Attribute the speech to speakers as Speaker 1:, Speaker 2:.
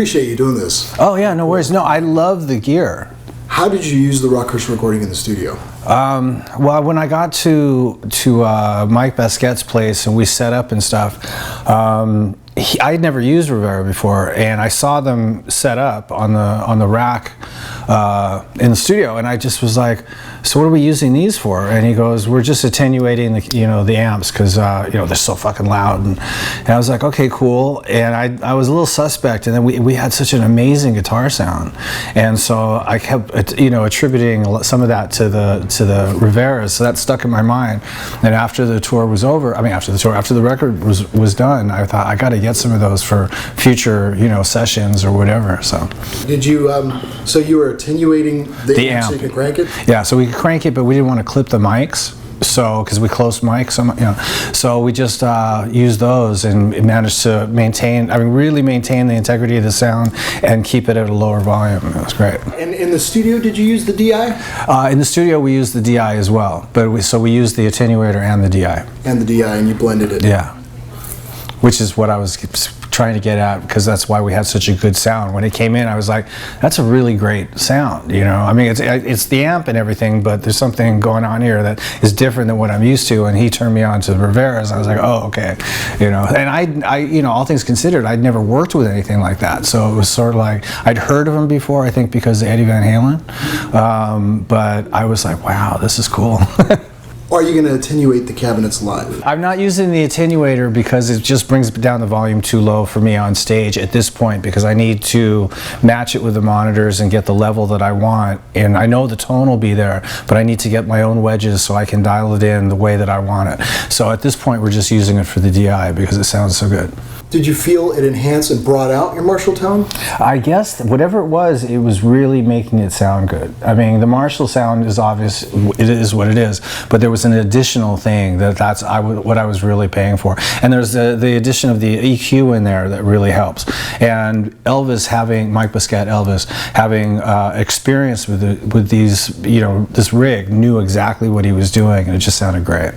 Speaker 1: Appreciate you doing this.
Speaker 2: Oh yeah, no worries. No, I love the gear.
Speaker 1: How did you use the Rockcrusher recording in the studio?
Speaker 2: Well, when I got to Mike Basquette's place and we set up and stuff, I had never used Rivera before, and I saw them set up on the rack in the studio, and I just was like, "So what are we using these for?" And he goes, "We're just attenuating the amps because they're so fucking loud." And I was like, "Okay, cool." And I was a little suspect, and then we had such an amazing guitar sound, and so I kept attributing some of that to the Riveras, so that stuck in my mind. And after the tour was over, after the record was done, I thought I got to get some of those for future sessions or whatever. So
Speaker 1: did you so you were attenuating the amp so you could crank it?
Speaker 2: Yeah, so we could crank it, but we didn't want to clip the mics, so because we closed mics, so we just used those and managed to really maintain the integrity of the sound and keep it at a lower volume. It was great.
Speaker 1: And in the studio, did you use the DI?
Speaker 2: In the studio, we used the DI as well, but we used the attenuator and the DI.
Speaker 1: And the DI, and you blended it.
Speaker 2: Yeah, which is what I was trying to get at, because that's why we had such a good sound. When it came in, I was like, that's a really great sound, it's the amp and everything, but there's something going on here that is different than what I'm used to. And he turned me on to the Riveras. I was like, oh, okay, and I all things considered, I'd never worked with anything like that, so it was sort of like I'd heard of him before, I think because of Eddie Van Halen, but I was like, wow, this is cool.
Speaker 1: Are you going to attenuate the cabinets live?
Speaker 2: I'm not using the attenuator because it just brings down the volume too low for me on stage at this point, because I need to match it with the monitors and get the level that I want. And I know the tone will be there, but I need to get my own wedges so I can dial it in the way that I want it. So at this point, we're just using it for the DI because it sounds so good.
Speaker 1: Did you feel it enhanced and brought out your Marshall tone?
Speaker 2: I guess whatever it was really making it sound good. The Marshall sound is obvious, it is what it is, but there was an additional thing that's what I was really paying for. And there's the addition of the EQ in there that really helps. And Mike Basquette, having experience with these, this rig, knew exactly what he was doing, and it just sounded great.